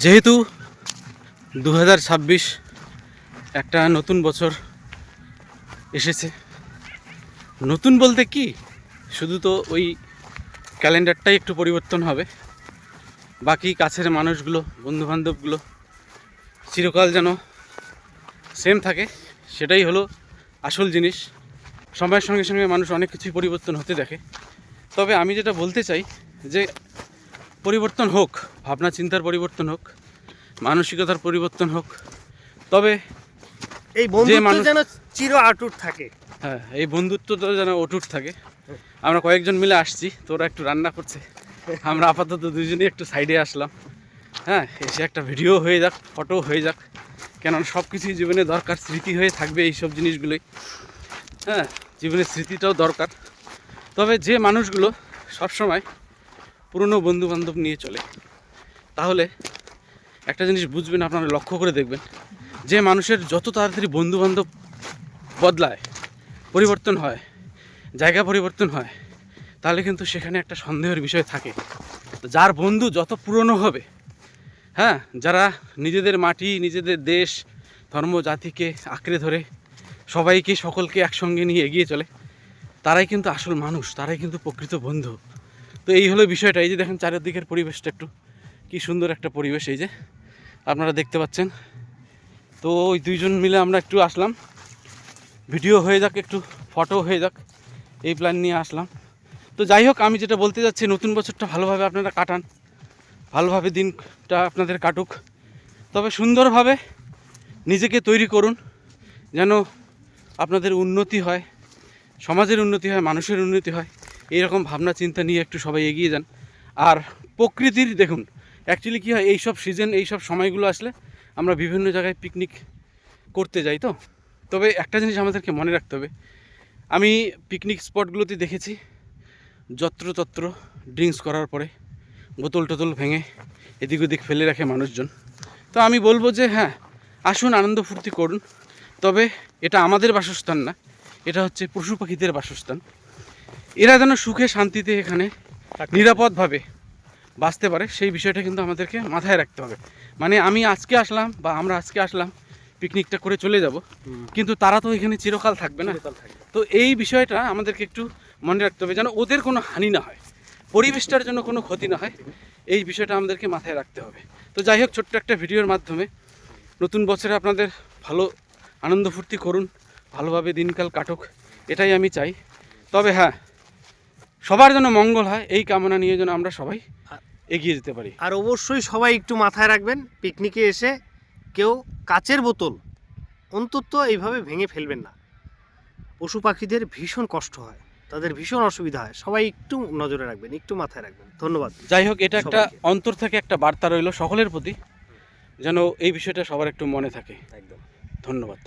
যেহেতু 2026 একটা নতুন বছর এসেছে, নতুন বলতে কি শুধু তো ওই ক্যালেন্ডারটাই একটু পরিবর্তন হবে, বাকি কাছের মানুষগুলো বন্ধুবান্ধবগুলো চিরকাল যেন সেম থাকে, সেটাই হলো আসল জিনিস। সময়ের সঙ্গে সঙ্গে মানুষ অনেক কিছুই পরিবর্তন হতে দেখে। তবে আমি যেটা বলতে চাই যে পরিবর্তন হোক, ভাবনা চিন্তার পরিবর্তন হোক, মানসিকতার পরিবর্তন হোক, তবে এই বন্ধুত্ব যেন চির অটুট থাকে। হ্যাঁ, এই বন্ধুত্ব তো যেন অটুট থাকে। আমরা কয়েকজন মিলে আসছি, তোরা একটু রান্না করছে, আমরা আপাতত দুজনেই একটু সাইডে আসলাম। হ্যাঁ, এসে একটা ভিডিও হয়ে যাক, ফটো হয়ে যাক, কেননা সব কিছুই জীবনে দরকার, স্মৃতি হয়ে থাকবে এই সব জিনিসগুলোই। হ্যাঁ, জীবনের স্মৃতিটাও দরকার। তবে যে মানুষগুলো সবসময় পুরনো বন্ধুবান্ধব নিয়ে চলে, তাহলে একটা জিনিস বুঝবেন, আপনারা লক্ষ্য করে দেখবেন, যে মানুষের যত তাড়াতাড়ি বন্ধুবান্ধব বদলায়, পরিবর্তন হয়, জায়গা পরিবর্তন হয়, তাহলে কিন্তু সেখানে একটা সন্দেহের বিষয় থাকে। যার বন্ধু যত পুরনো হবে, হ্যাঁ, যারা নিজেদের মাটি, নিজেদের দেশ, ধর্ম, জাতিকে আঁকড়ে ধরে সবাইকে, সকলকে একসঙ্গে নিয়ে এগিয়ে চলে, তারাই কিন্তু আসল মানুষ, তারাই কিন্তু প্রকৃত বন্ধু। তো এই হলো বিষয়টা। এই যে দেখেন চারিদিকের পরিবেশটা, একটু কি সুন্দর একটা পরিবেশ, এই যে আপনারা দেখতে পাচ্ছেন। তো ওই দুইজন মিলে আমরা একটু আসলাম, ভিডিও হয়ে যাক, একটু ফটো হয়ে যাক, এই প্ল্যান নিয়ে আসলাম। তো যাই হোক, আমি যেটা বলতে যাচ্ছি, নতুন বছরটা ভালোভাবে আপনারা কাটান, ভালোভাবে দিনটা আপনাদের কাটুক, তবে সুন্দরভাবে নিজেকে তৈরি করুন, যেন আপনাদের উন্নতি হয়, সমাজের উন্নতি হয়, মানুষের উন্নতি হয়। এইরকম ভাবনা চিন্তা নিয়ে একটু সবাই এগিয়ে যান। আর প্রকৃতির দেখুন, অ্যাকচুয়ালি কী হয়, এইসব সিজন, এইসব সময়গুলো আসলে আমরা বিভিন্ন জায়গায় পিকনিক করতে যাই। তো তবে একটা জিনিস আমাদেরকে মনে রাখতে হবে, আমি পিকনিক স্পটগুলোতে দেখেছি যত্রতত্র ড্রিঙ্কস করার পরে বোতল টোতল ভেঙে এদিক ওদিক ফেলে রাখে মানুষজন। তো আমি বলবো যে হ্যাঁ, আসুন, আনন্দ ফুর্তি করুন, তবে এটা আমাদের বাসস্থান না, এটা হচ্ছে পশু পাখিদের বাসস্থান। এরা যেন সুখে শান্তিতে এখানে নিরাপদভাবে বাঁচতে পারে, সেই বিষয়টা কিন্তু আমাদেরকে মাথায় রাখতে হবে। মানে আমি আজকে আসলাম বা আমরা আজকে আসলাম, পিকনিকটা করে চলে যাব, কিন্তু তারা তো এখানে চিরকাল থাকবে না। তো এই বিষয়টা আমাদেরকে একটু মনে রাখতে হবে, যেন ওদের কোনো হানি না হয়, পরিবেশটার জন্য কোনো ক্ষতি না হয়, এই বিষয়টা আমাদেরকে মাথায় রাখতে হবে। তো যাই হোক, ছোট্ট একটা ভিডিওর মাধ্যমে নতুন বছরে আপনাদের ভালো আনন্দ ফুর্তি করুন, ভালোভাবে দিনকাল কাটুক, এটাই আমি চাই। তবে হ্যাঁ, সবার যেন মঙ্গল হয়, এই কামনা নিয়ে যেন আমরা সবাই এগিয়ে যেতে পারি। আর অবশ্যই সবাই একটু মাথায় রাখবেন, পিকনিকে এসে কেউ কাচের বোতল অন্তত এইভাবে ভেঙে ফেলবেন না। পশু পাখিদের ভীষণ কষ্ট হয়, তাদের ভীষণ অসুবিধা হয়, সবাই একটু নজরে রাখবেন, একটু মাথায় রাখবেন। ধন্যবাদ। যাই হোক, এটা একটা সবাইকে। অন্তর থেকে একটা বার্তা রইল সকলের প্রতি, যেন এই বিষয়টা সবার একটু মনে থাকে। একদম। ধন্যবাদ।